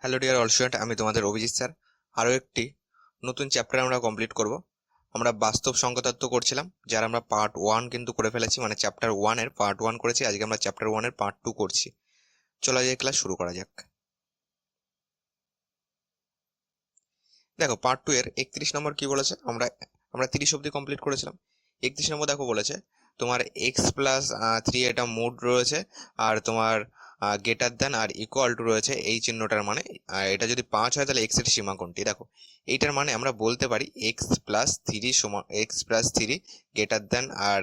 Hello dear all student, আমি তোমাদের Abhijit sir. আরও একটি নতুন চ্যাপ্টার আমরা কমপ্লিট করব। আমরা বাস্তব সংখ্যাতত্ত্ব করছিলাম, যার আমরা পার্ট 1 কিন্তু করে ফেলেছি, মানে চ্যাপ্টার 1 এর পার্ট 1 করেছি। আজকে আমরা চ্যাপ্টার 1 এর পার্ট 2 করছি। চলো আজকে ক্লাস শুরু করা যাক। দেখো পার্ট 2 এর 31 নম্বর কি বলেছে, আমরা আমরা 30 অবধি কমপ্লিট করেছিলাম। 31 নম্বর দেখো বলেছে তোমার এক্স প্লাস 3 এটা মোড রয়েছে, আর তোমার গ্রেটার দেন আর ইকুয়াল টু রয়েছে এই চিহ্নটার মানে। এটা যদি 5 হয় তাহলে এক্স এর সীমা কোনটি? দেখো এইটার মানে আমরা বলতে পারি এক্স প্লাস 3 গ্রেটার দেন আর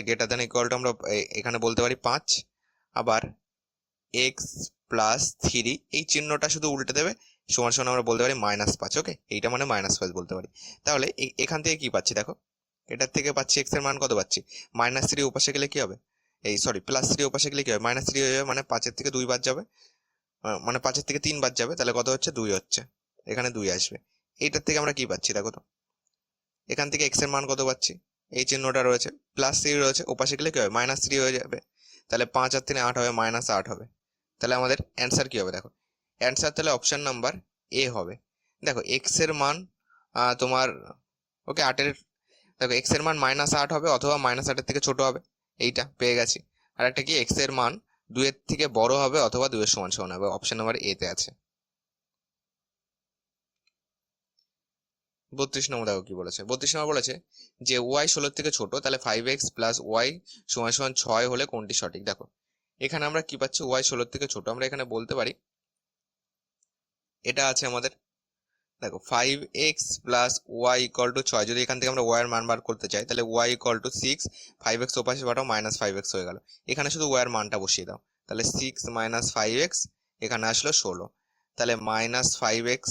গ্রেটার দেন ইকুয়াল টু আমরা এখানে বলতে পারি 5। আবার x+3 এই চিহ্নটা শুধু উল্টে দেবে, সমান সমান আমরা বলতে পারি -5। ওকে, এইটা মানে -5 বলতে পারি। তাহলে এখান থেকে কি পাচ্ছি দেখো, এটার থেকে পাচ্ছি এক্স এর মান কত পাচ্ছি, -3 ওপাশে গেলে কি হবে, +3 ওপাশে গেলে কি হবে, -3 হয়ে যাবে, মানে 5-এর থেকে 2 বাদ যাবে, মানে 5-এর থেকে 3 বাদ যাবে, তাহলে কত হচ্ছে, 2 হচ্ছে, এখানে 2 আসবে। এইটার থেকে আমরা কি পাচ্ছি দেখো তো, এখান থেকে এক্স এর মান কত পাচ্ছি, এই চিহ্নটা রয়েছে, +3 রয়েছে, ওপাশে গেলে কি হবে, -3 হয়ে যাবে, তাহলে 5 আর 3 8 হবে, -8 হবে। তাহলে আমাদের অ্যান্সার কি হবে দেখো, অ্যান্সার তাহলে অপশন নাম্বার এ হবে। দেখো এক্স এর মান তোমার আটের, দেখো এক্স এর মান -8 হবে অথবা -8-এর থেকে ছোট হবে, এইটা পেয়ে গেছি। আর একটা কি, এক্স এর মান 2 এর থেকে বড় হবে অথবা 2 এর সমান সমান হবে, অপশন নাম্বার এ তে আছে। 32 নম্বর দেখো কি বলেছে, 32 নম্বর বলেছে যে ওয়াই 16 থেকে ছোট, তাহলে 5x প্লাস ওয়াই সমান সমান 6 হলে কোনটি সঠিক। দেখো এখানে আমরা কি পাচ্ছি, ওয়াই 16 থেকে ছোট, আমরা এখানে বলতে পারি এটা আছে আমাদের, দেখো 5x plus Y equal to 6, যদি এখান থেকে আমরা ওয়াই এর মান বার করতে চাই তাহলে ওয়াই ইকুয়াল টু 6, 5x ওপাশে পাঠাও, -5x হয়ে গেল। এখানে শুধু ওয়াই এর মানটা বসিয়ে দাও, তাহলে 6 - 5x, এখানে আসলো 16, তাহলে -5x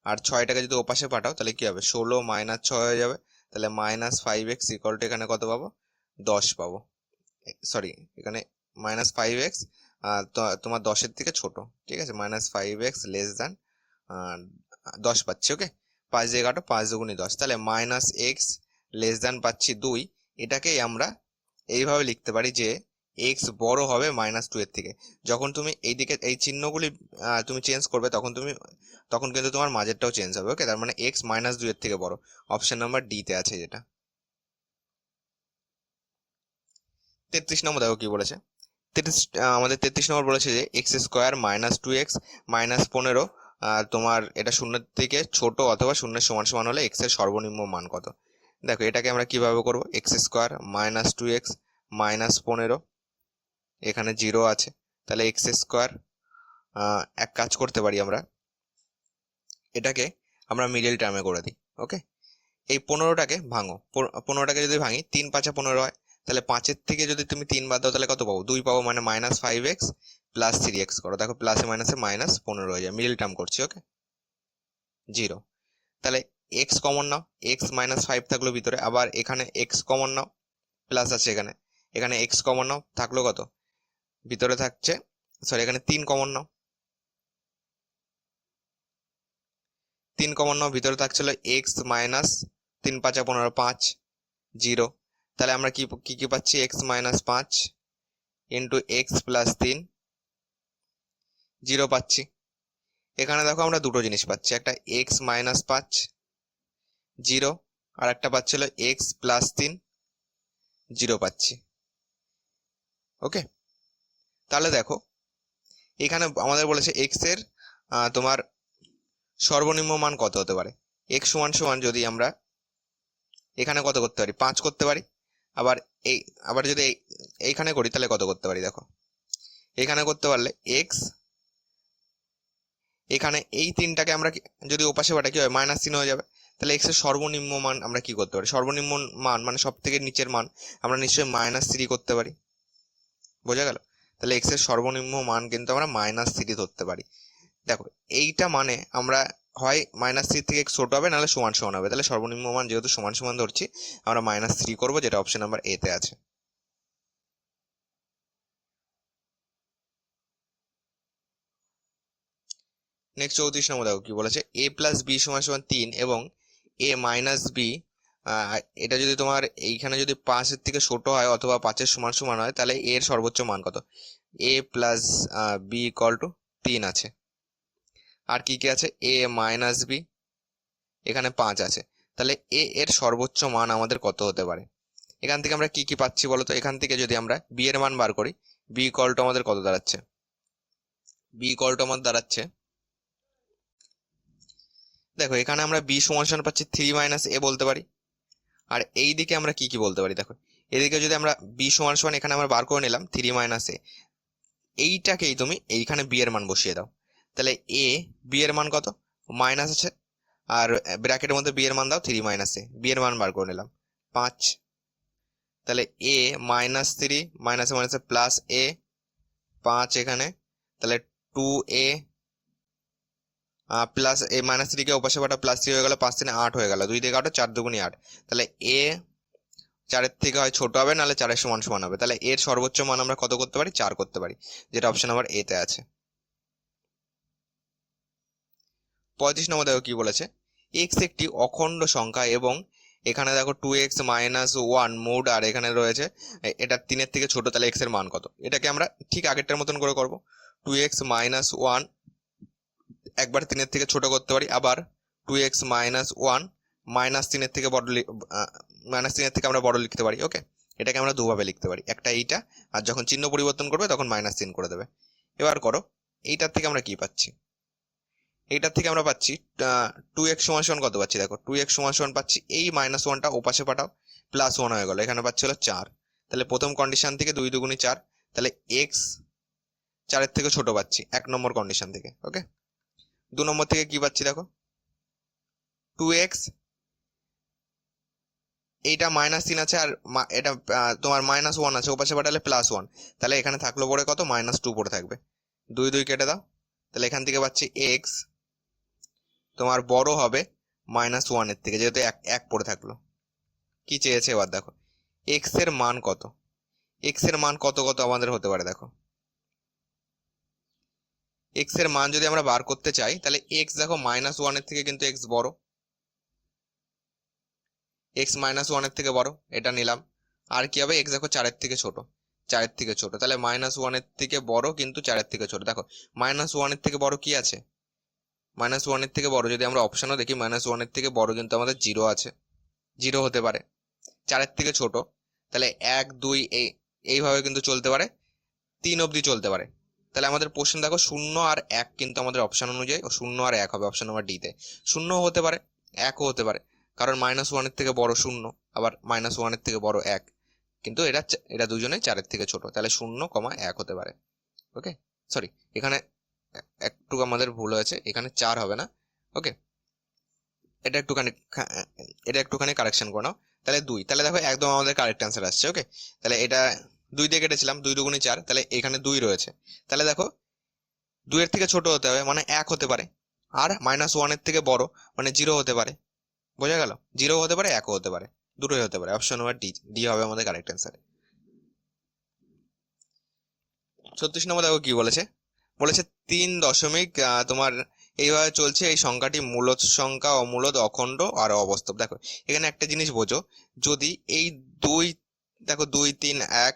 আর 6টাকে যদি ওপাশে পাঠাও তাহলে কি হবে, 16 - 6 হয়ে যাবে, তাহলে -5x ইকুয়াল টু এখানে কত পাবো, 10 পাবো। সরি, এখানে -5x তোমার 10-এর থেকে ছোট, ঠিক আছে, -5x লেস দ্যান 10 পাচ্ছি। ওকে, 5 দিয়ে কাটো, 5 দুগুণে 10, তাহলে -x লেস দ্যান পাচ্ছি 2। এটাকেই আমরা এইভাবে লিখতে পারি যে x বড় হবে -2 এর থেকে। যখন তুমি এইদিকে এই চিহ্নগুলি তুমি চেঞ্জ করবে, তখন কিন্তু তোমার মাঝেরটাও চেঞ্জ হবে। ওকে, তার মানে x -2 এর থেকে বড়, অপশন নাম্বার ডি তে আছে যেটা। 33 নম্বর দেখো কি বলেছে, আমাদের 33 নম্বর বলেছে যে x² -2x -15, তোমার এটা 0 থেকে ছোট অথবা 0 সমান সমান হলে x এর সর্বনিম্ন মান কত। দেখো এটাকে আমরা কিভাবে করব, x² -2x -15, এখানে 0 আছে, তাহলে x², এক কাজ করতে পারি আমরা, এটাকে আমরা মিডল টার্মে করে দিই। ওকে, এই 15টাকে ভাঙো, 15টাকে যদি ভাঙি 3 5 15 হয়, তাহলে 5-এর থেকে যদি তুমি 3 বাদ দাও তাহলে কত পাবো, 2 পাবো, মানে -5x প্লাস 3x করো, দেখো প্লাসে মাইনাসে -15 হয়ে যায়, মিডল টার্ম করছি। ওকে, 0, তাহলে x কমন নাও, x -5 থাকলো ভিতরে, আবার এখানে x কমন নাও, প্লাস আছে এখানে, এখানে x কমন নাও, থাকলো কত ভিতরে থাকছে, এখানে 3 কমন নাও, 3 কমন নাও, ভিতরে থাকছিল x -3 5 15 5, 0, তাহলে আমরা কি কি কি পাচ্ছি, x -5 ইন্টু x প্লাস 3, 0 পাচ্ছি। এখানে দেখো আমরা দুটো জিনিস পাচ্ছি, একটা x -5 0, আর একটা পাচ্ছিল x প্লাস 3 0 পাচ্ছি। ওকে, তাহলে দেখো এখানে আমাদের বলেছে x এর তোমার সর্বনিম্ন মান কত হতে পারে। x সমান সমান যদি আমরা এখানে কত করতে পারি, 5 করতে পারি, আবার এই আবার যদি এইখানে করি তাহলে কত করতে পারি, দেখো এখানে করতে পারলে x, এখানে এই 3টাকে আমরা যদি ওপাশে পাঠাই কি হবে, -3 হয়ে যাবে, তাহলে x এর সর্বনিম্ন মান আমরা কি করতে পারি, সর্বনিম্ন মান মানে সব থেকে নিচের মান আমরা নিশ্চয়ই -3 করতে পারি। বোঝা গেল, তাহলে x এর সর্বনিম্ন মান কিন্তু আমরা -3 ধরতে পারি। দেখো এইটা মানে আমরা হয় -3 থেকে x ছোট হবে, নাহলে সমান সমান হবে, তাহলে সর্বনিম্ন মান যেহেতু সমান সমান ধরছি আমরা -3 করবো, যেটা অপশন নাম্বার এ তে আছে। নেক্সট 34 নম্বর দেখো কি বলেছে, a প্লাস বি সমান সমান 3 এবং a মাইনাস বি, এটা যদি তোমার এইখানে যদি 5-এর থেকে ছোট হয় অথবা 5-এর সমান সমান হয়, তাহলে এর সর্বোচ্চ মান কত। a plus B equal to 3 আছে, আর কি কি আছে, এ মাইনাস বি, এখানে 5 আছে। তাহলে এ এর সর্বোচ্চ মান আমাদের কত হতে পারে? এখান থেকে আমরা কি কি পাচ্ছি বলতো? এখান থেকে যদি আমরা বি এর মান বার করি, বি ইকুয়াল টু আমাদের কত দাঁড়াচ্ছে? বি ইকুয়াল টু আমাদের দাঁড়াচ্ছে, দেখো এখানে আমরা বি সমান সমান পাচ্ছি 3 - এ বলতে পারি। আর এই দিকে আমরা কি কি বলতে পারি দেখো, এদিকে যদি আমরা বি সমান সমান এখানে আমরা বার করে নিলাম 3 - এ, এইটাকেই তুমি এইখানে বি এর মান বসিয়ে দাও। তাহলে এ বি এর মান কত? মাইনাস আছে, আর ব্র্যাকেটের মধ্যে বি এর মান দাও 3 - এ, বি এর মান বার করে নিলাম 5। তাহলে এ -3 মাইনাসে মাইনাসে প্লাস এ 5 এখানে, তাহলে 2a প্লাস এ -3 কে ওপাশে পাঠা, +3 হয়ে গেল, 5 × 3 = 8 হয়ে গেল, 2 দিয়ে 8 4 2 8। তাহলে এ 4-এর থেকে হয় ছোট হবে, নাহলে 4-এর সমান সমান হবে। তাহলে এর সর্বোচ্চ মান আমরা কত করতে পারি? 4 করতে পারি, যেটা অপশন নাম্বার এ তে আছে। 35 নম্বর দেখো কি বলেছে, এক্স একটি অখণ্ড সংখ্যা এবং এখানে দেখো 2x - 1 মোড, আর এখানে রয়েছে এটা 3-এর থেকে ছোট, তাহলে এক্স এর মান কত? এটাকে আমরা ঠিক আগেরটার মতন করে করব। 2x - 1 একবার 3-এর থেকে ছোট করতে পারি, আবার 2x - 1 -3-এর থেকে বড়, -3-এর থেকে আমরা বড় লিখতে পারি। ওকে, এটাকে আমরা দুভাবে লিখতে পারি, একটা এইটা, আর যখন চিহ্ন পরিবর্তন করবে তখন -3 করে দেবে। এবার করো, এইটার থেকে আমরা কি পাচ্ছি? এইটার থেকে আমরা পাচ্ছি 2x সমান সমান কত পাচ্ছি দেখো, 2x সমান সমান পাচ্ছি এই -1টা ওপাশে পাঠাও, +1 হয়ে গেল, এখানে পাচ্ছি হলো 4। তাহলে প্রথম কন্ডিশন থেকে 2 2 4, তাহলে x 4-এর থেকে ছোট পাচ্ছি 1 নম্বর কন্ডিশন থেকে। ওকে, 2 নম্বর থেকে কি পাচ্ছি দেখো, 2x, এইটা -3 আছে, আর এটা তোমার -1 আছে, ওপাশে পাঠালে +1, তাহলে এখানে থাকলো পরে কত? -2 পড়ে থাকবে, 2 2 কেটে দাও। তাহলে এখান থেকে পাচ্ছি x তোমার বড় হবে -1-এর থেকে, যেহেতু এক এক পড়ে থাকলো। কি চেয়েছে এবার দেখো, এক্স এর মান কত? এক্স এর মান কত কত আমাদের হতে পারে দেখো, এক্স এর মান যদি আমরা বার করতে চাই, তাহলে এক্স দেখো -1-এর থেকে কিন্তু এক্স বড়, এক্স -1-এর থেকে বড়, এটা নিলাম। আর কি হবে, এক্স দেখো 4-এর থেকে ছোট, 4-এর থেকে ছোট, তাহলে -1-এর থেকে বড় কিন্তু 4-এর থেকে ছোট। দেখো -1-এর থেকে বড় কি আছে? -1-এর থেকে বড় যদি আমরা অপশনও দেখি, -1-এর থেকে বড় কিন্তু আমাদের 0 আছে, 0 হতে পারে। 4-এর থেকে ছোট, তাহলে 1 2 এইভাবে কিন্তু চলতে পারে, 3 অবধি চলতে পারে। তাহলে আমাদের প্রশ্ন দেখো 0 আর 1 কিন্তু আমাদের অপশন অনুযায়ী 0 আর 1 হবে অপশন নাম্বার ডি তে। 0 হতে পারে, 1ও হতে পারে, কারণ -1-এর থেকে বড় 0, আবার -1-এর থেকে বড় 1, কিন্তু এটা দুজনেই 4-এর থেকে ছোট, তাহলে 0, 1 হতে পারে। ওকে, সরি, এখানে একটু আমাদের ভুল হয়েছে, এখানে 4 হবে না। ওকে, এটা একটুখানি এটা একটুখানি কারেকশন করে নাও। তাহলে 2, তাহলে দেখো একদম আমাদের কারেক্ট অ্যান্সার আসছে। ওকে, তাহলে এটা 2 দিয়ে কেটেছিলাম, 2 2 4, তাহলে এখানে 2 রয়েছে। তাহলে দেখো 2 এর থেকে ছোট হতে হবে, মানে 1 হতে পারে, আর -1-এর থেকে বড় মানে 0 হতে পারে। বোঝা গেল, 0 হতে পারে, 1ও হতে পারে, দুটোই হতে পারে। অপশন নাম্বার ডি, ডি হবে আমাদের কারেক্ট অ্যান্সার। 36 নম্বর দেখো কি বলেছে, বলেছে 3 দশমিক তোমার এইভাবে চলছে, এই সংখ্যাটি মূলদ সংখ্যা, অমূলদ, অখণ্ড আর অবাস্তব। দেখো এখানে একটা জিনিস বোঝো, যদি এই 2, দেখো 2 3 1,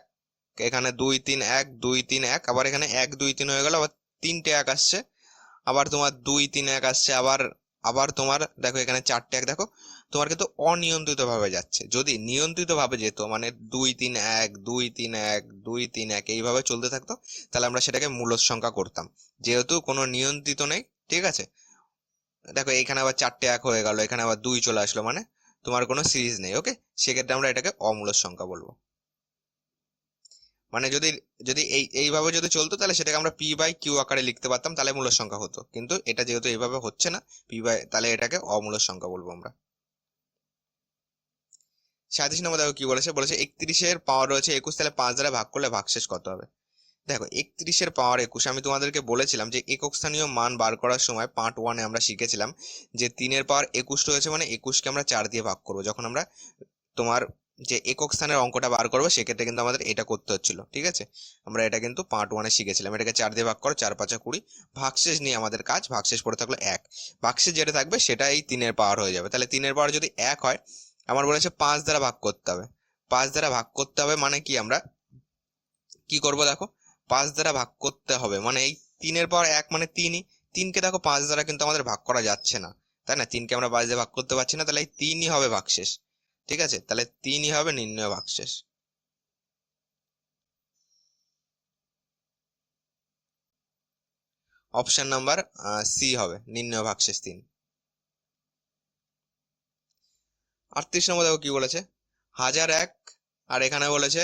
এখানে 2 3 1 2 3 1, আবার এখানে 1 2 3 হয়ে গেল, আবার 3টে 1 আসছে, আবার তোমার 2 3 1 আসছে, আবার আবার তোমার দেখো এখানে 4টে 1, দেখো তোমার কিন্তু অনিয়ন্ত্রিত ভাবে যাচ্ছে। যদি নিয়ন্ত্রিত ভাবে যেত, মানে 2 3 1 2 3 1 2 3 1 এইভাবে চলতে থাকতো, তাহলে আমরা সেটাকে মূলদ সংখ্যা করতাম। যেহেতু কোনো নিয়ন্ত্রিত নেই, ঠিক আছে, দেখো এখানে আবার 4টে 1 হয়ে গেল, এখানে আবার 2 চলে আসলো, মানে তোমার কোনো সিরিজ নেই। ওকে, সেক্ষেত্রে আমরা এটাকে অমূলদ সংখ্যা বলবো। মানে যদি যদি এইভাবে যদি চলতো, তাহলে সেটাকে আমরা p/q আকারে লিখতে পারতাম, তাহলে মূলদ সংখ্যা হতো। কিন্তু এটা যেহেতু এইভাবে হচ্ছে না, তাহলে এটাকে অমূলদ সংখ্যা বলবো আমরা। 37 নম্বর দেখো কি বলেছে, বলেছে 31-এর পাওয়ার রয়েছে 21, তাহলে 5 দ্বারা ভাগ করলে ভাগশেষ কত হবে? দেখো 31-এর পাওয়ার 21, আমি তোমাদেরকে বলেছিলাম যে একক স্থানীয় মান বার করার সময় পার্ট 1-এ আমরা শিখেছিলাম যে 3-এর পাওয়ার 21 রয়েছে, মানে 21কে আমরা 4 দিয়ে ভাগ করবো। যখন আমরা তোমার যে একক স্থানের অঙ্কটা বার করবো, সেক্ষেত্রে কিন্তু আমাদের এটা করতে হচ্ছিল। ঠিক আছে, আমরা এটা কিন্তু পার্ট 1-এ শিখেছিলাম, এটাকে 4 দিয়ে ভাগ করো, 4 5 20, ভাগশেষ নিয়ে আমাদের কাজ, ভাগশেষ পড়ে থাকলো 1, ভাগশেষ যেটা থাকবে সেটা এই 3-এর পাওয়ার হয়ে যাবে। তাহলে 3-এর পাওয়ার যদি 1 হয়, আমার বলেছে 5 দ্বারা ভাগ করতে হবে। 5 দ্বারা ভাগ করতে হবে মানে কি, আমরা কি করব দেখো, 5 দ্বারা ভাগ করতে হবে মানে এই 3-এর পাওয়ার 1 মানে 3ই, 3কে দেখো 5 দ্বারা কিন্তু আমাদের ভাগ করা যাচ্ছে না, তাই না? 3কে আমরা 5 দিয়ে ভাগ করতে পারছি না, তাহলে এই 3ই হবে ভাগশেষ। ঠিক আছে, তাহলে 3ই হবে নির্ণয় ভাগশেষ। অপশন নাম্বার সি হবে নির্ণয় ভাগশেষ 3। 38 নম্বর দেখো কি বলেছে, 1001 আর এখানে বলেছে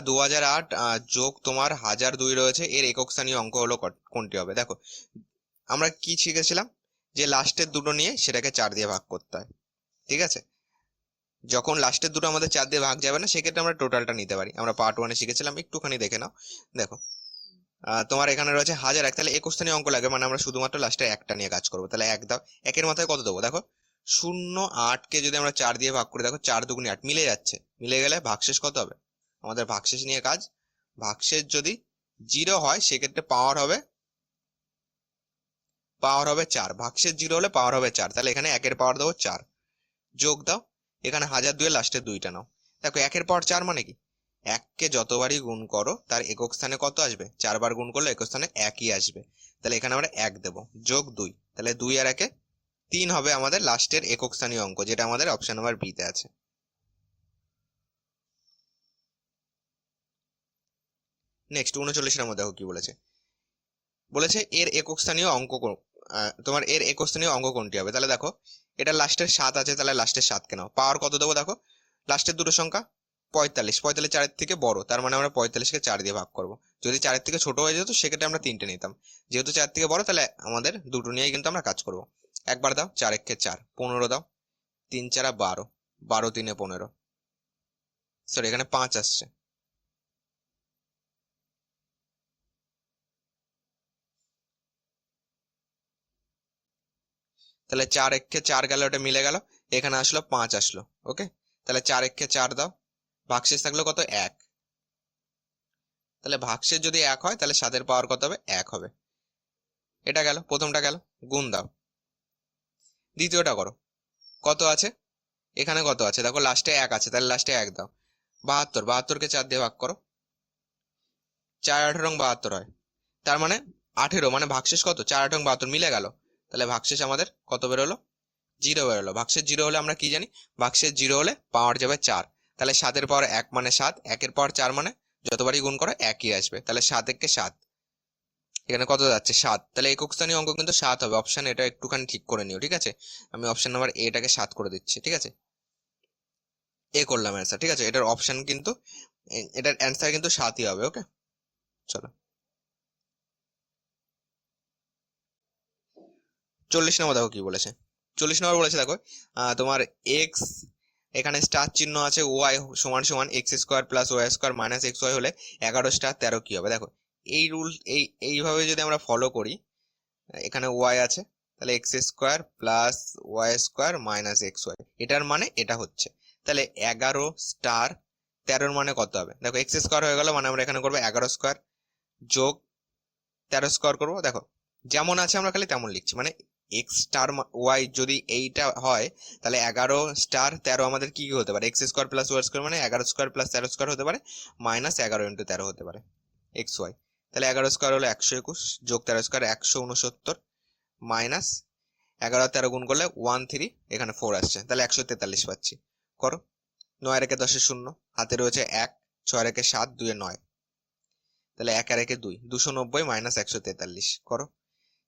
2008 যোগ তোমার 1002 রয়েছে, এর একক স্থানীয় অঙ্ক হলো কোনটি হবে? দেখো আমরা কি শিখেছিলাম, যে লাস্টের দুটো নিয়ে সেটাকে 4 দিয়ে ভাগ করতে হয়। ঠিক আছে, যখন লাস্টের দুটো আমাদের 4 দিয়ে ভাগ যাবে না, সেক্ষেত্রে আমরা টোটালটা নিতে পারি। আমরা পার্ট 1-এ শিখেছিলাম, একটুখানি দেখে নাও। দেখো তোমার এখানে রয়েছে 1001, তাহলে একক স্থানীয় অঙ্ক লাগে, মানে আমরা শুধুমাত্র লাস্টে একটা নিয়ে কাজ করবো। তাহলে 1 দাও, 1-এর মাথায় কত দেবো? দেখো 0.8কে যদি আমরা 4 দিয়ে ভাগ করি, দেখো 4 দুগুণে 8 মিলে যাচ্ছে, মিলে গেলে ভাগশেষ কত হবে? আমাদের ভাগশেষ নিয়ে কাজ। ভাগশেষ যদি 0 হয় সেক্ষেত্রে পাওয়ার হবে 4, ভাগশেষ 0 হলে পাওয়ার হবে 4, তাহলে এখানে 1-এর পাওয়ার দেবো 4, যোগ দাও, এখানে 1002 এর লাস্টের 2টা নাও। দেখো 1-এর পাওয়ার 4 মানে কি, 1কে যতবারই গুণ করো তার একক স্থানে কত আসবে? 4 বার গুণ করলে একক স্থানে 1ই আসবে, তাহলে এখানে আমরা 1 দেবো, যোগ 2, তাহলে 2 আর 1-এ 3 হবে আমাদের লাস্টের একক স্থানীয় অঙ্ক, যেটা আমাদের অপশন নাম্বার বি তে আছে। নেক্সট 39 নম্বর দেখো কি বলেছে, বলেছে এর একক স্থানীয় অঙ্ক তোমার এর একক স্থানীয় অঙ্ক কোনটি হবে? তাহলে দেখো এটা লাস্টের 7 আছে, তাহলে লাস্টের 7কে নাও। পাওয়ার কত দেবো? দেখো লাস্টের দুটো সংখ্যা 45, 45 4-এর থেকে বড়, তার মানে আমরা 45কে 4 দিয়ে ভাগ করবো। যদি 4-এর থেকে ছোট হয়ে যেত সেক্ষেত্রে আমরা 3টে নিতাম, যেহেতু 4 থেকে বড় তাহলে আমাদের দুটো নিয়েই কিন্তু আমরা কাজ করবো। একবার দাও, 4-1-কে 4, 15 দাও, 3-4 12, 12-3 15, সরি এখানে 5 আসছে। তাহলে 4-1-কে 4 গেল, ওটা মিলে গেল, এখানে আসলো 5 আসলো। ওকে, তাহলে 4-1-কে 4 দাও, ভাগশেষ থাকলো কত? 1। তাহলে ভাগশেষ যদি 1 হয় তাহলে 7-এর পাওয়ার কত হবে? 1 হবে। এটা গেল, প্রথমটা গেল, গুণ দাও। দ্বিতীয়টা করো, কত আছে এখানে? কত আছে দেখো, লাস্টে 1 আছে, তাহলে লাস্টে 1 দাও। 72, 72-কে 4 দিয়ে ভাগ করো, 4-18 72 হয়, তার মানে 18, মানে ভাগশেষ কত? 4-18 72 মিলে গেল, তাহলে ভাগশেষ আমাদের কত বেরোলো? 0 বেরোলো। ভাগশেষ 0 হলে আমরা কি জানি, ভাগশেষ 0 হলে পাওয়ার যাবে 4, তাহলে 7-এর পাওয়ার 1 মানে 7, 1-এর পাওয়ার 4 মানে যতবারই গুণ করো 1ই আসবে, তাহলে 7-1-কে 7, এখানে কত যাচ্ছে? 7, তাহলে একক স্থানীয় অঙ্ক কিন্তু 7 হবে। অপশন এটা একটুখানি ঠিক করে নিও, ঠিক আছে? আমি অপশন নাম্বার এটাকে 7 করে দিচ্ছি, ঠিক আছে? এ করলাম অ্যান্সার, ঠিক আছে? এটার অপশন কিন্তু এটার অ্যান্সার কিন্তু 7ই হবে। ওকে, চলো 40 নম্বর দেখো কি বলেছে। 40 নম্বর বলেছে দেখো তোমার এক্স, এখানে স্টার চিহ্ন আছে, ওয়াই সমান সমান x² plus y² minus xy হলে 11 স্টার 13 কি হবে? দেখো এই রুল এইভাবে যদি আমরা ফলো করি, এখানে ওয়াই আছে, তাহলে x² plus y² minus xy, এটার মানে এটা হচ্ছে, তাহলে 11 স্টার 13 মানে কত হবে? দেখো x² হয়ে গেল, মানে আমরা এখানে করবো 11² যোগ 13² করবো। দেখো যেমন আছে আমরা খালি তেমন লিখছি, মানে এক্স স্টার ওয়াই যদি এইটা হয়, তাহলে 11 স্টার 13 আমাদের কি কি হতে পারে? x² প্লাস y² মানে 11² প্লাস 13² হতে পারে, মাইনাস 11 × 13 হতে পারে xy। তাহলে 11² হলো 121, যোগ 13² 169, মাইনাস 11 আর 13 গুণ করলে 13, এখানে 4 আসছে, তাহলে 143 পাচ্ছি। করো, 9-এর-একে 10-এর 0, হাতে রয়েছে 1, 6-এর-একে 7, 2-এ 9, তাহলে 1-এর-একে 2, 290 মাইনাস 143 করো।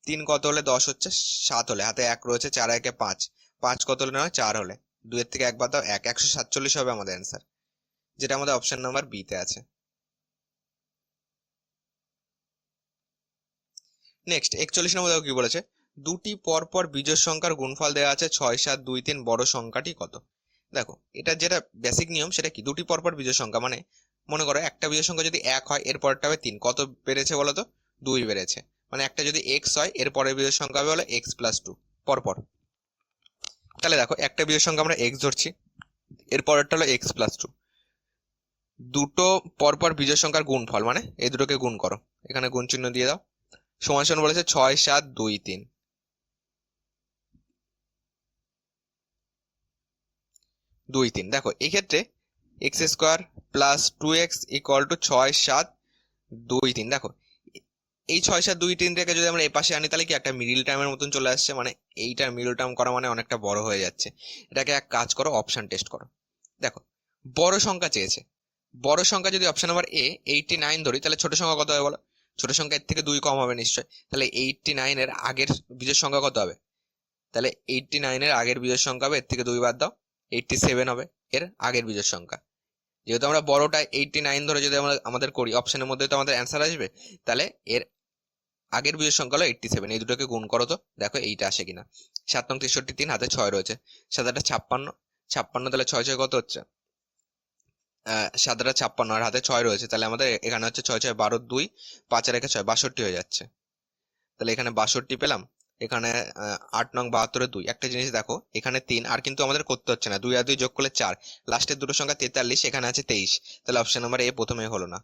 3 কত হলে 10 হচ্ছে? 7 হলে, হাতে 1 রয়েছে, 4-একে 5, 5 কত হলে নয়? 4 হলে, 2-এর থেকে 1 বাদ দাও 1, 147 হবে আমাদের অ্যান্সার, যেটা আমাদের অপশন নাম্বার বি তে আছে। নেক্সট 41 নম্বর দেখো কি বলেছে, দুটি পরপর বিজোড় সংখ্যার গুণফল দেওয়া আছে 6 7 2 3, বড় সংখ্যাটি কত? দেখো এটা যেটা বেসিক নিয়ম সেটা কি, দুটি পরপর বিজোড় সংখ্যা মানে মনে করো একটা বিজোড় সংখ্যা যদি 1 হয় এর পরেরটা হবে 3, কত বেড়েছে বলো তো? 2 বেড়েছে, মানে একটা যদি x হয় এর পরের বিজোড় সংখ্যা হবে হলো x প্লাস 2 পরপর। তাহলে দেখো একটা বিজোড় সংখ্যা আমরা x ধরছি, এর পরেরটা হলো x প্লাস 2, দুটো পরপর বিজোড় সংখ্যার গুণফল মানে এই দুটোকে গুণ করো, এখানে গুণ চিহ্ন দিয়ে দাও, সমান সমান বলেছে 6 7 2 3, 2 3। দেখো এই ক্ষেত্রে x² plus 2x equal to 6 7 2 3, দেখো এই 6 7 2 3 রেখে যদি আমরা এই পাশে আনি তাহলে কি একটা মিডল টার্মের মতন চলে আসছে, মানে এইটার মিডল টার্ম করা মানে অনেকটা বড় হয়ে যাচ্ছে। এটাকে এক কাজ করো, অপশন টেস্ট করো। দেখো বড় সংখ্যা চেয়েছে, বড় সংখ্যা যদি অপশন নাম্বার এ 89 ধরি, তাহলে ছোট সংখ্যা কত হবে বলো? ছোট সংখ্যা এর থেকে 2 কম হবে নিশ্চয়, তাহলে 89 এর আগের বিজোড় সংখ্যা কত হবে? তাহলে 89 এর আগের বিজোড় সংখ্যা হবে, এর থেকে 2 বাদ দাও, 87 হবে এর আগের বিজোড় সংখ্যা। যেহেতু আমরা বড়টা 89 ধরে যদি আমরা আমাদের করি, অপশনের মধ্যে তো আমাদের অ্যান্সার আসবে, তাহলে এর আগের বিজোড় সংখ্যা হলো 87, এই দুটোকে গুণ করো তো দেখো এইটা আসে কিনা। 7 নং 63, 3 হাতে 6 রয়েছে, 7 8 56, 56 তাহলে 6 6 কত হচ্ছে? 7 8 56 আর হাতে 6 রয়েছে, তাহলে আমাদের এখানে হচ্ছে 6 6 12 2, 5 আর 1 6, 62 হয়ে যাচ্ছে। তাহলে এখানে 62 পেলাম, এখানে 8 নং 72 2। একটা জিনিস দেখো, এখানে 3 আর কিন্তু আমাদের করতে হচ্ছে না, 2 আর 2 যোগ করলে 4, লাস্টের দুটো সংখ্যা 43, এখানে আছে 23, তাহলে অপশন নাম্বার এ প্রথমে হলো না।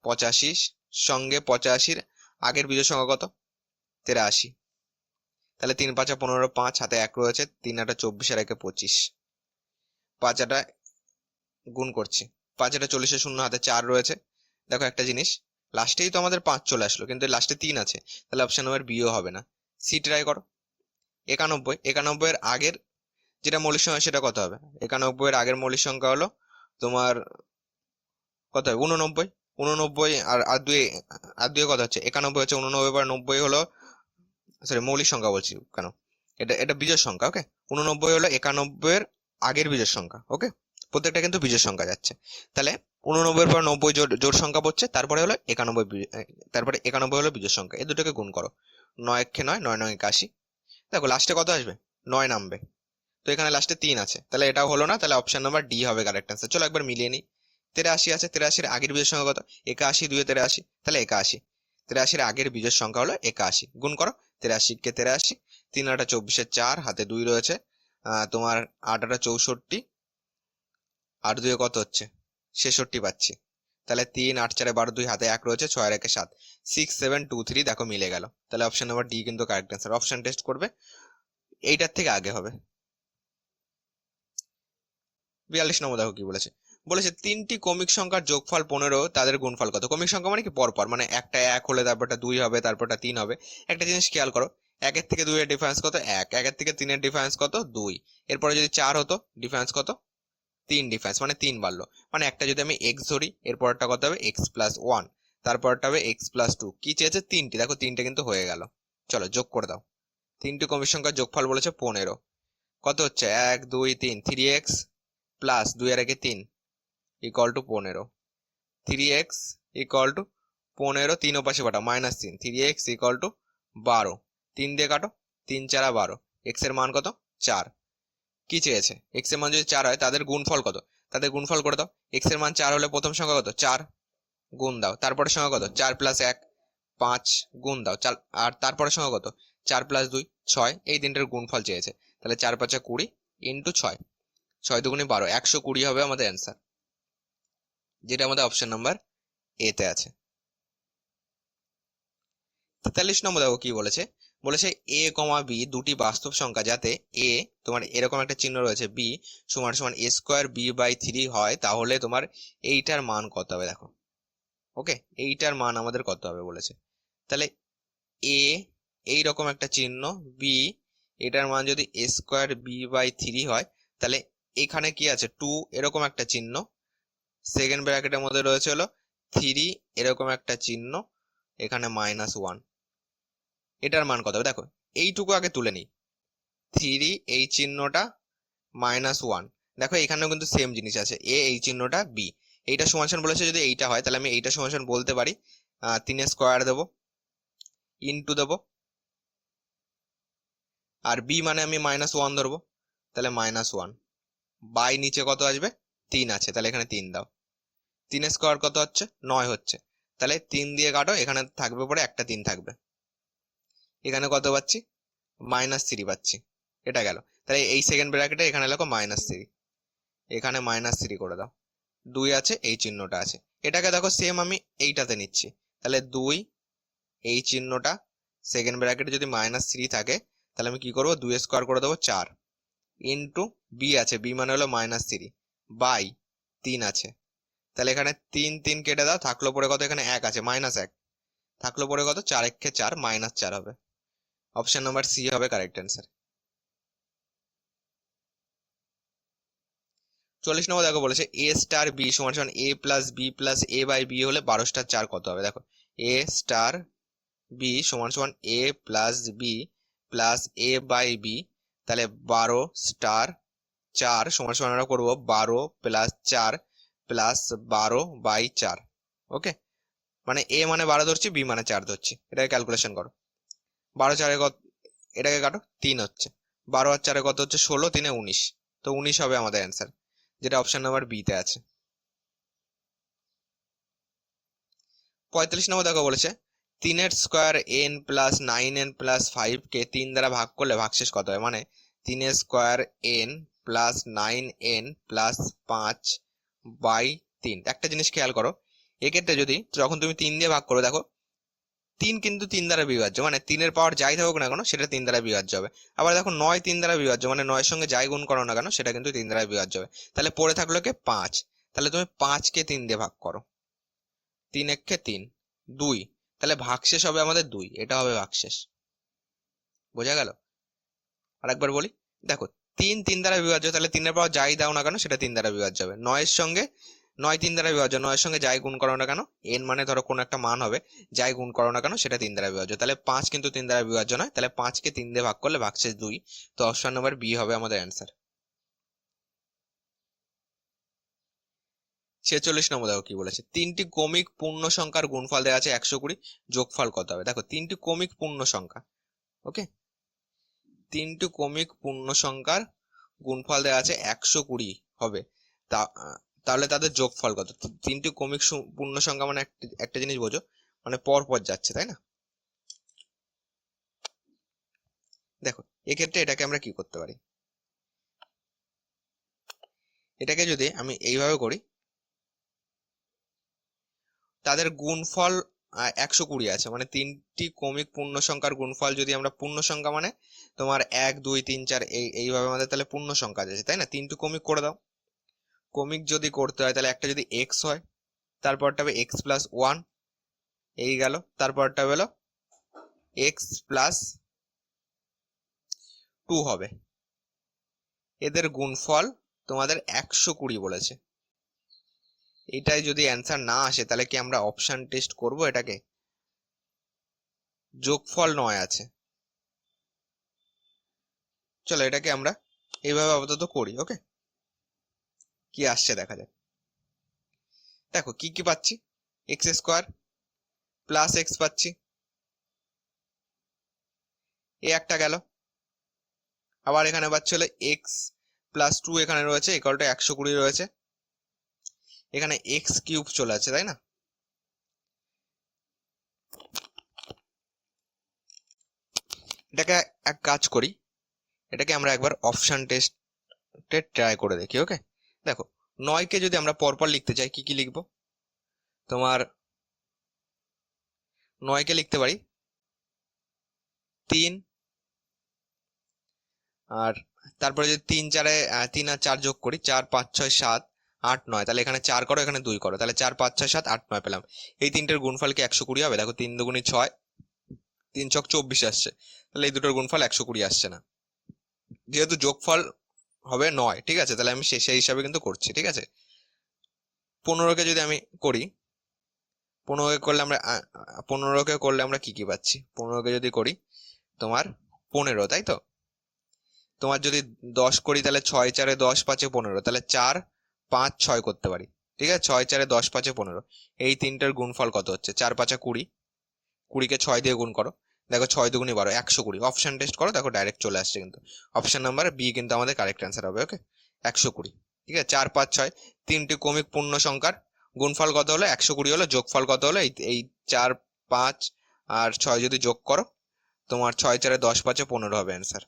85 সঙ্গে 85 আগের বিজোড় সংখ্যা কত? 83, তাহলে 3 5 15, 5 হাতে 1 রয়েছে, 3 8 24 আর 1 25, 5 8 গুণ করছি, 5 8 40, 0 হাতে 4 রয়েছে। দেখো একটা জিনিস, লাস্টেই তো আমাদের 5 চলে আসলো, কিন্তু লাস্টে 3 আছে, তাহলে অপশন নাম্বার বিও হবে না, সি ট্রাই করো। 91, 91 এর আগের যেটা মৌলিক সংখ্যা সেটা কত হবে? 91 এর আগের মৌলিক সংখ্যা হলো তোমার কত হবে? 89, 89 আর দুই, আর দুই কত হচ্ছে? 91 হচ্ছে, 89 বার 90 হলো, সরি মৌলিক সংখ্যা বলছি কেন, এটা এটা বিজোড় সংখ্যা। ওকে, 89 হলো 91 এর আগের বিজোড় সংখ্যা। ওকে, প্রত্যেকটা কিন্তু বিজোড় সংখ্যা যাচ্ছে, তাহলে 89 এর পর 90 জোড় জোড় সংখ্যা পড়ছে, তারপরে হলো 91, তারপরে 91 হলো বিজোড় সংখ্যা, এই দুটোকে গুণ করো। 9 1 9, 9 9 81, দেখো লাস্টে কত আসবে? 9 নামবে, তো এখানে লাস্টে 3 আছে, তাহলে এটাও হলো না, তাহলে অপশন নাম্বার ডি হবে কারেক্ট অ্যান্সার। চলো একবার মিলিয়ে নিই। 83 আছে, 83 এর আগের বিজোড় সংখ্যা কত? 81, 2 83, তাহলে 81, 83 এর আগের বিজোড় সংখ্যা হলো 81, গুণ করো। 83 কে 83, 3 8 24, 4 হাতে 2 রয়েছে, তোমার 8 8 64, আর 2 কত হচ্ছে? 66 পাচ্ছি, তাহলে 3 8 4 12, 2 হাতে 1 রয়েছে, 6 আর 1 7, 6 7 2 3, দেখো মিলে গেল, তাহলে অপশন নাম্বার ডি কিন্তু কারেক্ট অ্যান্সার। অপশন টেস্ট করবে, এইটার থেকে আগে হবে। 42 নম্বর দেখো কি বলেছে, বলেছে তিনটি কমিক সংখ্যার যোগফল 15, তাদের গুণফল কত? কমিক সংখ্যা মানে কি পরপর, মানে একটা 1 হলে তারপরটা 2 হবে, তারপরটা 3 হবে। একটা জিনিস খেয়াল করো, 1 থেকে 2 এর ডিফারেন্স কত? 1, 1 থেকে 3 এর ডিফারেন্স কত? 2, এরপরে যদি 4 হতো ডিফারেন্স কত? 3 ডিফারেন্স, মানে 3 বাড়লো, মানে একটা যদি আমি x ধরি, এরপরটা কত হবে? x প্লাস 1, তারপরটা হবে x প্লাস 2, কি চেয়েছে? 3টি, দেখো 3টে কিন্তু হয়ে গেল। চলো যোগ করে দাও, তিনটি কমিক সংখ্যার যোগফল বলেছে 15, কত হচ্ছে? 1 2 3, 3x প্লাস 2 আর 1 3 equal to 15, 3x equal to 15, 3 ও পাশে কাটো, -3, 3x ইকুয়াল টু 12, 3 দিয়ে কাটো, 3 4 12, x এর মান কত? 4, কি চেয়েছে? x এর মান যদি 4 হয় তাদের গুণফল কত? তাদের গুণফল করে দাও, x এর মান 4 হলে প্রথম সংখ্যা কত? 4, গুণ দাও, তারপরের সংখ্যা কত? 4 প্লাস 1 5, গুণ দাও, আর তারপরের সংখ্যা কত? 4 প্লাস 2 6, এই তিনটার গুণফল চেয়েছে, তাহলে 4 5 20 ইন্টু 6, 6 2 12, 120 হবে আমাদের অ্যান্সার, যেটা আমাদের অপশন নাম্বার এ তে আছে। 43 নম্বর দেখো কি বলেছে, বলেছে a, b দুটি বাস্তব সংখ্যা, যাতে a তোমার এরকম একটা চিহ্ন রয়েছে, b সমান সমান a স্কোয়ার b বাই 3 হয়, তাহলে তোমার এইটার মান কত হবে? দেখো ওকে, এইটার মান আমাদের কত হবে বলেছে, তাহলে a এইরকম একটা চিহ্ন, b এটার মান যদি a স্কোয়ার b বাই 3 হয়, তাহলে এখানে কি আছে? 2 এরকম একটা চিহ্ন, সেকেন্ড ব্র্যাকেটের মধ্যে রয়েছে হলো 3 এরকম একটা চিহ্ন, এখানে -1, এটার মান কত হবে? দেখো এইটুকু আগে তুলে নিই, 3 এই চিহ্নটা, -1, দেখো এখানেও কিন্তু সেম জিনিস আছে, এ এই চিহ্নটা, বি এইটা সমান সমান বলেছে, যদি এইটা হয় তাহলে আমি এইটা সমান সমান বলতে পারি, 3 স্কোয়ার দেবো, ইনটু দেবো, আর বি মানে আমি -1 ধরবো, তাহলে -1 বাই নিচে কত আসবে? 3 আছে, তাহলে এখানে 3 দাও, 3 স্কোয়ার কত হচ্ছে? 9 হচ্ছে, তাহলে 3 দিয়ে কাটো, এখানে থাকবে পরে একটা 3 থাকবে, এখানে কত পাচ্ছি? -3 পাচ্ছি, এটা গেল, তাহলে এই সেকেন্ড ব্র্যাকেটে এখানে লেখো -3, এখানে -3 করে দাও, 2 আছে, এই চিহ্নটা আছে, এটাকে দেখো সেম আমি এইটাতে নিচ্ছি, তাহলে 2 এই চিহ্নটা, সেকেন্ড ব্র্যাকেটে যদি -3 থাকে, তাহলে আমি কি করবো? 2 স্কোয়ার করে দেবো, 4, ইন্টু বি আছে, বি মানে হলো -3 বাই 3 আছে, তাহলে এখানে 3 3 কেটে দাও, থাকলো পরে কত? এখানে 1 আছে, -1, থাকলো পরে কত, 4 একে 4 -4 হবে। অপশন নাম্বার সি হবে কারেক্ট অ্যান্সার। 40 নম্বর দেখো বলেছে এ স্টার বি সমান সমান A plus B plus A by B হলে 12 স্টার 4 কত হবে। দেখো এ স্টার বি সমান সমান A plus B plus A by B, তাহলে 12 স্টার 4 সমান সমান আমরা করবো 12 প্লাস 4 প্লাস 12 বাই 4। ওকে, মানে এ মানে 12 ধরছি, বি মানে 4 ধরছি, এটাকে ক্যালকুলেশন করো। 12 4 কত, এটাকে কাটো, 3 হচ্ছে। 12 আর 4 কত হচ্ছে, 16, 3 19, তো 19 হবে আমাদের অ্যান্সার, যেটা অপশন নাম্বার বি তে আছে। 45 নম্বর দেখো বলেছে 3 square N plus 9n plus 5 কে 3 দ্বারা ভাগ করলে ভাগশেষ কত হয়। মানে 3 square N plus 9n plus 5 by 3। একটা জিনিস খেয়াল করো, এক্ষেত্রে যদি যখন তুমি 3 দিয়ে ভাগ করো, দেখো 3 কিন্তু 3 দ্বারা বিভাজ্য, মানে 3-এর পাওয়ার যাই থাকুক না কেন সেটা 3 দ্বারা বিভাজ্য হবে। আবার দেখো 9 3 দ্বারা বিভাজ্য, মানে 9-এর সঙ্গে যাই গুণ করো না কেন সেটা কিন্তু 3 দ্বারা বিভাজ্য হবে। তাহলে পড়ে থাকলো কে 5, তাহলে তুমি 5 কে 3 দিয়ে ভাগ করো, 3 একে 3 2, তাহলে ভাগশেষ হবে আমাদের 2, এটা হবে ভাগশেষ। বোঝা গেল? আরেকবার বলি, দেখো 3 3 দ্বারা বিভাজ্য, তাহলে 3-এর পাওয়ার যাই দাও না কেন সেটা 3 দ্বারা বিভাজ্য হবে। 9-এর সঙ্গে 9 3 দ্বারা বিভাজ্য, 9-এর সঙ্গে যাই গুণ করো না কেন, এন মানে ধরো কোন একটা মান হবে, যাই গুণ করো না কেন সেটা 3 দ্বারা বিভাজ্য। তাহলে 5 কিন্তু 3 দ্বারা বিভাজ্য নয়, তাহলে 5 কে 3 দিয়ে ভাগ করলে ভাগশেষ 2, তো অপশন নাম্বার বি হবে আমাদের অ্যান্সার। 46 নম্বর দেখো কি বলেছে 3টি ক্রমিক পূর্ণ সংখ্যার গুণফল দেওয়া আছে 120, যোগফল কত হবে। দেখো 3টি ক্রমিক পূর্ণ সংখ্যা, ওকে, 3টি ক্রমিক পূর্ণ সংখ্যার গুণফল দেওয়া আছে 120 হবে, তা তাহলে তাদের যোগফল কত। 3টি ক্রমিক পূর্ণ সংখ্যা মানে একটা জিনিস বোঝো, মানে পর পর যাচ্ছে, তাই না। দেখো এক্ষেত্রে এটাকে আমরা কি করতে পারি, এটাকে যদি আমি এইভাবে করি, তাদের গুণফল 120 আছে, মানে 3টি ক্রমিক পূর্ণ সংখ্যার গুণফল যদি আমরা পূর্ণ সংখ্যা মানে তোমার 1 2 3 4 এইভাবে আমাদের তাহলে পূর্ণ সংখ্যা আছে, তাই না। 3টি ক্রমিক করে দাও। ক্রমিক যদি করতে হয় তাহলে একটা যদি এক্স হয়, তারপরটা হবে এক্স প্লাস 1, এই গেল, তারপরটা হলো এক্স প্লাস 2 হবে। এদের গুণফল তোমাদের 120 বলেছে। এটাই যদি অ্যান্সার না আসে তাহলে কি আমরা অপশন টেস্ট করব এটাকে। যোগফল 9 আছে, চলো এটাকে আমরা এইভাবে আপাতত করি। ওকে, কি আসছে দেখা যাক। দেখো কি কি পাচ্ছি, এক্স স্কোয়ার প্লাস এক্স পাচ্ছি, এ একটা গেল। আবার এখানে পাচ্ছি হলো এক্স প্লাস 2, এখানে রয়েছে ইকুয়ালটা 120 রয়েছে। এখানে এক্স কিউব চলে আছে, তাই না। এটাকে এক কাজ করি, এটাকে আমরা একবার অপশন টেস্টে ট্রাই করে দেখি। ওকে, দেখো 9কে যদি আমরা পরপর লিখতে চাই কি কি লিখবো, তোমার 9কে লিখতে পারি 3, আর তারপরে যদি 3 4-এ 3 আর 4 যোগ করি, 4 5 6 7 8 9, তাহলে এখানে 4 করো এখানে 2 করো, তাহলে 4 5 6 7 8 9 পেলাম। এই তিনটের গুণফল কি 120 হবে। দেখো 3 দুগুণী 6, 3 ছক 24 আসছে, তাহলে এই দুটোর গুণফল 120 আসছে না। যেহেতু যোগফল হবে 9, ঠিক আছে, তাহলে আমি সেই হিসাবে কিন্তু করছি, ঠিক আছে। 15কে যদি আমি করি, 15কে করলে আমরা 15কে করলে আমরা কি কি পাচ্ছি, 15কে যদি করি তোমার 15, তাই তো। তোমার যদি 10 করি তাহলে 6 4-এ 10 5-এ 15, তাহলে 4 5 6 করতে পারি, ঠিক আছে। 6 4-এ 10 5-এ 15, এই তিনটার গুণফল কত হচ্ছে, 4 5 20, 20কে 6 দিয়ে গুণ করো, দেখো 6 দুগুণী 12, 120। অপশন টেস্ট করো, দেখো ডাইরেক্ট চলে আসছে কিন্তু অপশন নাম্বার বি কিন্তু আমাদের কারেক্ট অ্যান্সার হবে। ওকে, 120, ঠিক আছে। 4 5 6 তিনটি ক্রমিক পূর্ণ সংখ্যার গুণফল কত হলো 120 হলো, যোগফল কত হলো এই 4 5 আর 6 যদি যোগ করো, তোমার 6 4-এ 10 5-এ 15 হবে অ্যান্সার।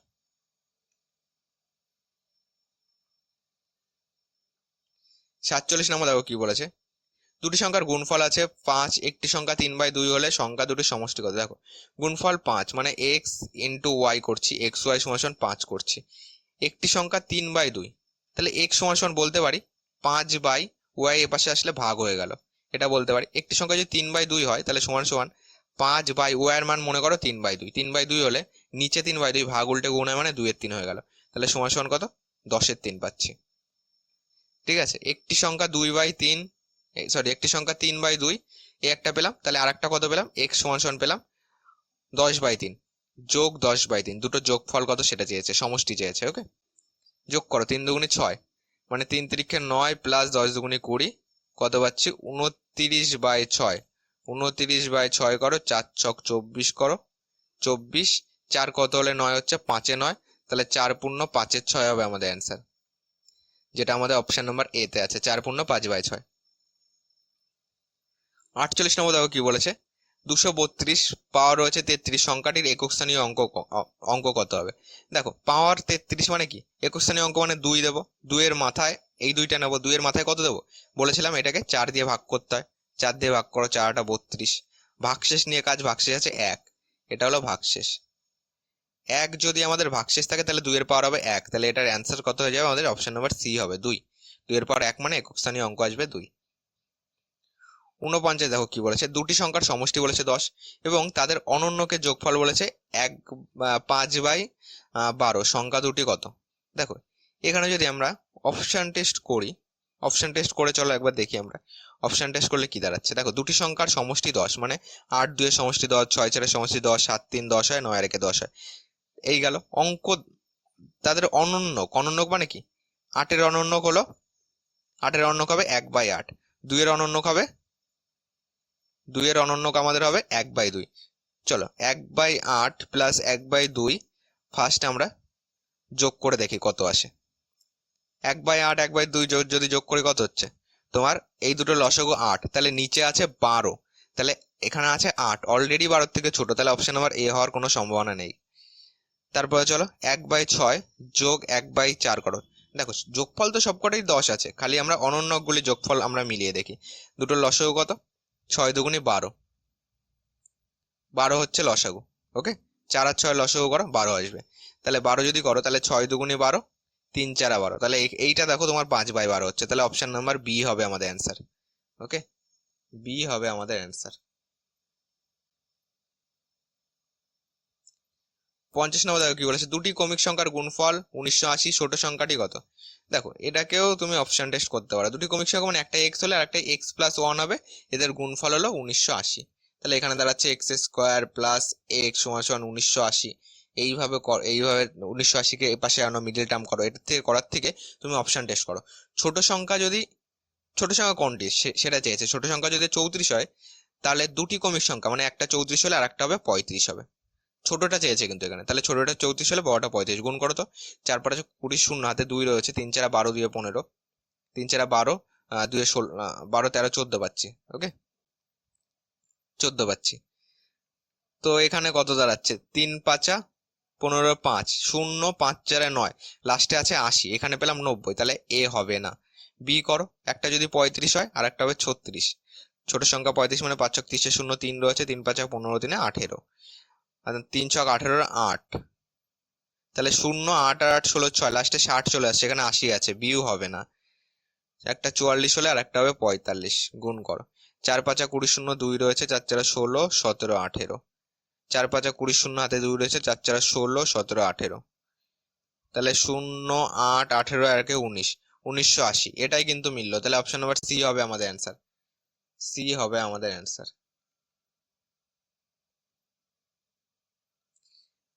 47 নম্বর দেখো কি বলেছে, দুটি সংখ্যার গুণফল আছে 5, একটি সংখ্যা 3/2 হলে সংখ্যা দুটির সমষ্টি কত। দেখো গুণফল 5 মানে এক্স ইন্টু ওয়াই করছি, এক্স ওয়াই সমান 5 করছি, একটি সংখ্যা 3/2, তাহলে এক্স সমান বলতে পারি 5/, ওয়াই এ পাশে আসলে ভাগ হয়ে গেল, এটা বলতে পারি। একটি সংখ্যা যদি 3/2 হয় তাহলে সমান সমান 5/, ওয়াই এর মান মনে করো 3/2, 3/2 হলে নিচে 3/2 ভাগ উল্টে গুণ হয় মানে 2/3 হয়ে গেল, তাহলে সমান সমান কত? 10/3 পাচ্ছি। ঠিক আছে, একটি সংখ্যা 2/3, সরি একটি সংখ্যা 3/2 এই একটা পেলাম, তাহলে আর একটা কত পেলাম? এক্স সমান সমান পেলাম 10/3 যোগ 10/3, দুটো যোগফল কত সেটা চেয়েছে, সমষ্টি চেয়েছে। ওকে, যোগ করো, 3 দুগুণে 6, মানে 3 তিরিখে 9 প্লাস 10 দুগুণে 20, কত পাচ্ছি? 29/6। 29/6 করো, 4 ছক 24 করো, 24, 4 কত হলে 9 হচ্ছে? 5 9, তাহলে 4 পূর্ণ 5 6 হবে আমাদের অ্যান্সার, যেটা আমাদের অপশন নাম্বার এ তে আছে, 4 পূর্ণ 5/6। 48 নম্বর দেখো কি বলেছে, 232 পাওয়ার রয়েছে 33 সংখ্যাটির একক স্থানীয় অঙ্ক কত হবে? দেখো, পাওয়ার 33 মানে কি? একক স্থানীয় অঙ্ক মানে 2 দেবো, 2 এর মাথায় এই 2টা নেবো, 2 এর মাথায় কত দেবো? বলেছিলাম এটাকে 4 দিয়ে ভাগ করতে হয়, 4 দিয়ে ভাগ করো, 4 32, ভাগশেষ নিয়ে কাজ, ভাগশেষ আছে 1, এটা হলো ভাগশেষ। 1 যদি আমাদের ভাগশেষ থাকে তাহলে 2 এর পাওয়ার হবে 1, তাহলে এটার অ্যান্সার কত হয়ে যাবে? আমাদের অপশন নাম্বার সি হবে 2, 2 এর পাওয়ার 1 মানে একক স্থানীয় অঙ্ক আসবে 2। 49 দেখো কি বলেছে, দুটি সংখ্যার সমষ্টি বলেছে 10 এবং তাদের অনন্যকে যোগফল বলেছে 5/12, সংখ্যা দুটি কত? দেখো, এখানে যদি আমরা অপশন টেস্ট করি, অপশন টেস্ট করে চলো একবার দেখি আমরা অপশন টেস্ট করলে কি দাঁড়াচ্ছে। দেখো, দুটি সংখ্যার সমষ্টি 10 মানে 8 2 এর সমষ্টি 10, 6 4 এর সমষ্টি 10, 7 3 10 হয়, 9 আর 1 10 হয়, এই গেল অঙ্ক। তাদের অনন্যক মানে কি? 8 এর অনন্যক হলো, 8 এর অনন্যক হবে 1/8, 2 এর অনন্যক হবে, 2 এর অনন্যক আমাদের হবে 1/2। চলো, 1/8 প্লাস 1/2 ফার্স্ট আমরা যোগ করে দেখি কত আসে। 1/8 1/2 যদি যোগ করি কত হচ্ছে তোমার? এই দুটো লসাগু 8, তাহলে নিচে আছে 12, তাহলে এখানে আছে 8, অলরেডি 12 থেকে ছোট, তাহলে অপশন নাম্বার এ হওয়ার কোনো সম্ভাবনা নেই। তারপরে চলো 1/6 যোগ 1/4 করো। দেখো, যোগফল তো সবকটাই 10 আছে, খালি আমরা অনন্যকগুলি যোগফল আমরা মিলিয়ে দেখি। দুটো লসাগু কত? 6 দুগুণে 12, 12 হচ্ছে লসাগু। ওকে, 4 আর 6 লসাগু করো, 12 আসবে। তাহলে 12 যদি করো তাহলে 6 দুগুণে 12, 3 4 12, তাহলে এইটা দেখো তোমার 5/12 হচ্ছে, তাহলে অপশন নাম্বার বি হবে আমাদের অ্যান্সার। ওকে, বি হবে আমাদের অ্যান্সার। 50 নম্বর দেখো কি বলেছে, দুটি কমিক সংখ্যার গুণফল 1980, ছোট সংখ্যাটি কত? দেখো, এটাকেও তুমি অপশন টেস্ট করতে পারো। দুটি কমিক সংখ্যা মানে একটা এক্স হলে আর একটা x+1 হবে, এদের গুণফল হলো 1980, তাহলে এখানে দাঁড়াচ্ছে x² প্লাস এক্স সমান সমান 1980। এইভাবে 1980-কে এই পাশে আনো, মিডল টার্ম করো, এটার থেকে করার থেকে তুমি অপশন টেস্ট করো। ছোট সংখ্যা যদি, ছোট সংখ্যা কোনটি সেটা চেয়েছে, ছোট সংখ্যা যদি 34 হয় তাহলে দুটি কমিক সংখ্যা মানে একটা 34 হলে আর একটা হবে 35 হবে। ছোটটা চেয়েছে কিন্তু এখানে, তাহলে ছোটটা 34 হলে বড়টা 35, গুণ করো তো, 4 5 20, শূন্য হাতে 2 রয়েছে, 3 4 12, 2 15, 3 4 12, 2 16, 12 13 14 পাচ্ছি। ওকে, 14 পাচ্ছি। তো এখানে কত দাঁড়াচ্ছে? 3 5 15 5, 0 5 4 9, লাস্টে আছে 80, এখানে পেলাম 90, তাহলে এ হবে না। বি করো, একটা যদি 35 হয় আর একটা হবে 36, ছোট সংখ্যা 35 মানে 5 ছক 30, 0 3 রয়েছে, 3 5 15, 3 18, আর 3 ছক 18, 8, তাহলে 0 8 আর 8 16 6, লাস্টে 60 চলে আসছে, এখানে 80 আছে, বিউ হবে না। একটা 44 হলে আর একটা হবে 45, গুণ করো, 4 5 20, 0 2 রয়েছে, 4 4 16 17 18, 4 5 20, 0 হাতে 2 রয়েছে, 4 4 16 17 18, তাহলে 0 8 18 আর 19, 1980, এটাই কিন্তু মিললো, তাহলে অপশন নাম্বার সি হবে আমাদের অ্যান্সার, সি হবে আমাদের অ্যান্সার।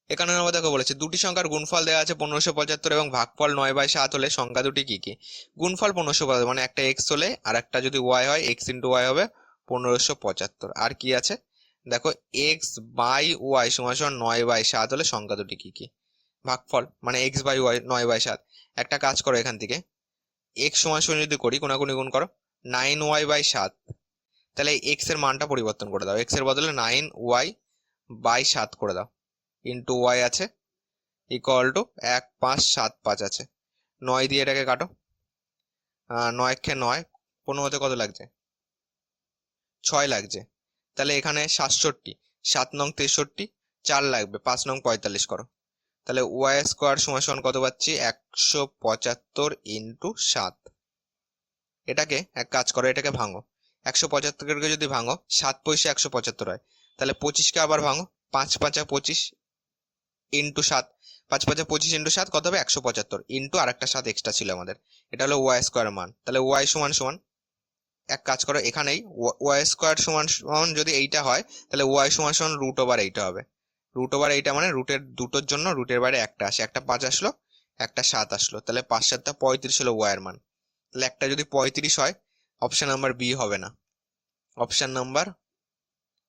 এখানে আমরা দেখো বলেছে, দুটি সংখ্যার গুণফল দেওয়া আছে 1575 এবং ভাগফল 9/7 হলে সংখ্যা দুটি কি কি? গুণফল 1575 মানে একটা এক্স হলে আর একটা যদি ওয়াই হয়, এক্স ইন্টু ওয়াই হবে 1575, আর কি আছে দেখো, এক্স বাই ওয়াই সমান সমান 9/7 হলে সংখ্যা দুটি কি কি? ভাগফল মানে এক্স বাই ওয়াই 9/7, একটা কাজ করো, এখান থেকে এক্স সমান সমান যদি করি, কোনাকুনি গুণ করো, 9y/7, তাহলে এক্স এর মানটা পরিবর্তন করে দাও, এক্স এর বদলে 9y/7 করে দাও, ইন্টু ওয়াই আছে ইকুয়াল টু 1575 আছে, 9 দিয়ে এটাকে কাটো, 9 কে 9, 15তে কত লাগছে? 6 লাগছে, তাহলে এখানে 67, 7 নং 63, 4 লাগবে, 5 নং 45 করো, তাহলে ওয়াই স্কোয়ার সমান সমান কত পাচ্ছি? 175 ইন্টু 7। এটাকে এক কাজ করো, এটাকে ভাঙো, 175কে যদি ভাঙো, 7 পয়সা 175 হয়, তাহলে 25কে আবার ভাঙো, 5 5 25 ইন্টু 7, 5 5 25 ইন্টু 7 কত হবে 175 ইন্টু আর একটা 7 এক্সট্রা ছিল আমাদের, এটা হলো ওয়াই স্কোয়ার মান। তাহলে ওয়াই সমান সমান, এক কাজ করো এখানেই ওয়াই স্কোয়ার সমান সমান যদি এইটা হয় তাহলে ওয়াই সমান সমান রুট ওভার এইটা হবে। রুট ওভার এইটা মানে রুটের দুটোর জন্য রুটের বাইরে একটা আসে, একটা 5 আসলো একটা 7 আসলো, তাহলে 5 7 35 হলো ওয়াই এর মান। তাহলে একটা যদি 35 হয় অপশন নাম্বার বি হবে না, অপশন নাম্বার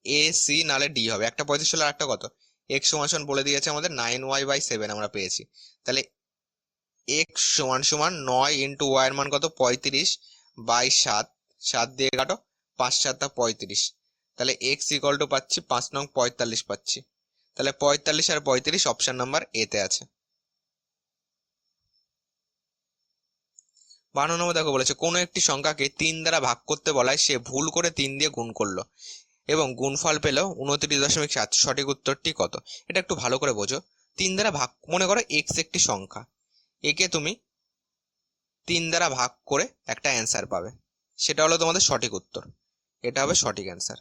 এ সি নালে ডি হবে। একটা 35 হলো, একটা কত এক্স সমান সমান বলে দিয়েছে আমাদের 9y/7 আমরা পেয়েছি। তাহলে এক্স সমান সমান 9 ইন্টু ওয়াই এর মান কত 35/7, 7 দিয়ে কাটো, 5 7 35, তাহলে এক্স ইকুয়াল টু পাচ্ছি 5 নং 45 পাচ্ছি। তাহলে 45 আর 35 অপশন নাম্বার এ তে আছে। 52 নম্বর দেখো বলেছে কোনো একটি সংখ্যাকে 3 দ্বারা ভাগ করতে বলায় সে ভুল করে 3 দিয়ে গুণ করলো এবং গুণফল পেল 29.7, সঠিক উত্তরটি কত? এটা একটু ভালো করে বোঝো। 3 দ্বারা ভাগ, মনে করো এক্স একটি সংখ্যা, একে তুমি 3 দ্বারা ভাগ করে একটা অ্যান্সার পাবে, সেটা হলো তোমাদের সঠিক উত্তর, এটা হবে সঠিক অ্যান্সার।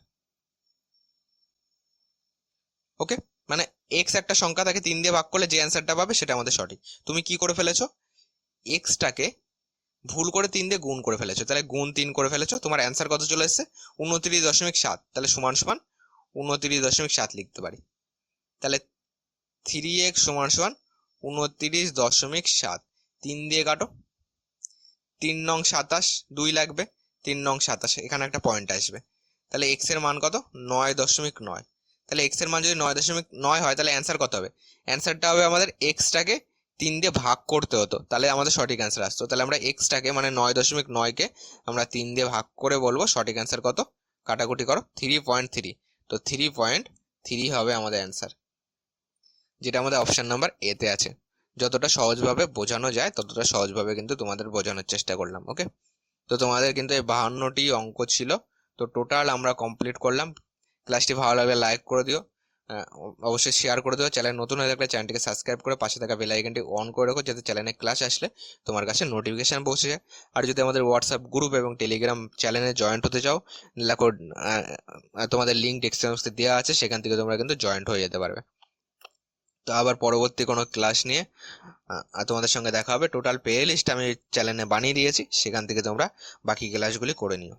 ওকে, মানে এক্স একটা সংখ্যা, তাকে 3 দিয়ে ভাগ করলে যে অ্যান্সারটা পাবে সেটা আমাদের সঠিক। তুমি কি করে ফেলেছো, এক্সটাকে ভুল করে 3 দিয়ে গুণ করে ফেলেছো, তাহলে গুণ 3 করে ফেলেছো, তোমার অ্যান্সার কত চলে এসেছে 29.7, তাহলে সমান সমান 29.7 লিখতে পারি। তাহলে 3x সমান সমান 29.7, 3 দিয়ে কাটো, 3 নং 27, 2 লাগবে, 3 নং 27, এখানে একটা পয়েন্ট আসবে, তাহলে এক্স এর মান কত 9.9। তাহলে এক্স এর মান যদি 9.9 হয় তাহলে অ্যান্সার কত হবে, অ্যান্সারটা হবে আমাদের এক্সটাকে 3 দিয়ে ভাগ করতে হতো, তাহলে আমাদের সঠিক অ্যান্সার আসতো। তাহলে আমরা এক্সটাকে মানে 9.9কে আমরা 3 দিয়ে ভাগ করে বলবো সঠিক অ্যান্সার কত, কাটাকুটি করো 3.3, তো 3.3 হবে আমাদের অ্যান্সার, যেটা আমাদের অপশন নাম্বার এ তে আছে। যতটা সহজভাবে বোঝানো যায় ততটা সহজভাবে কিন্তু তোমাদের বোঝানোর চেষ্টা করলাম। ওকে, তো তোমাদের কিন্তু এই 52টি অঙ্ক ছিল, তো টোটাল আমরা কমপ্লিট করলাম। ক্লাসটি ভালো লাগলে লাইক করে দিও, অবশ্যই শেয়ার করে দিও। চ্যানেল নতুন হয়ে থাকলে চ্যানেলটিকে সাবস্ক্রাইব করে পাশে থাকা বেল আইকনটি অন করে রাখো, যাতে চ্যানেলে ক্লাস আসলে তোমার কাছে নোটিফিকেশন পৌঁছে যায়। আর যদি আমাদের হোয়াটসঅ্যাপ গ্রুপ এবং টেলিগ্রাম চ্যানেলে জয়েন্ট হতে চাও, দেখো তোমাদের লিঙ্ক ডেসক্রিপশনে দেওয়া আছে, সেখান থেকে তোমরা কিন্তু জয়েন্ট হয়ে যেতে পারবে। তো আবার পরবর্তী কোনো ক্লাস নিয়ে তোমাদের সঙ্গে দেখা হবে। টোটাল প্লে লিস্ট আমি চ্যানেলে বানিয়ে দিয়েছি, সেখান থেকে তোমরা বাকি ক্লাসগুলি করে নিও।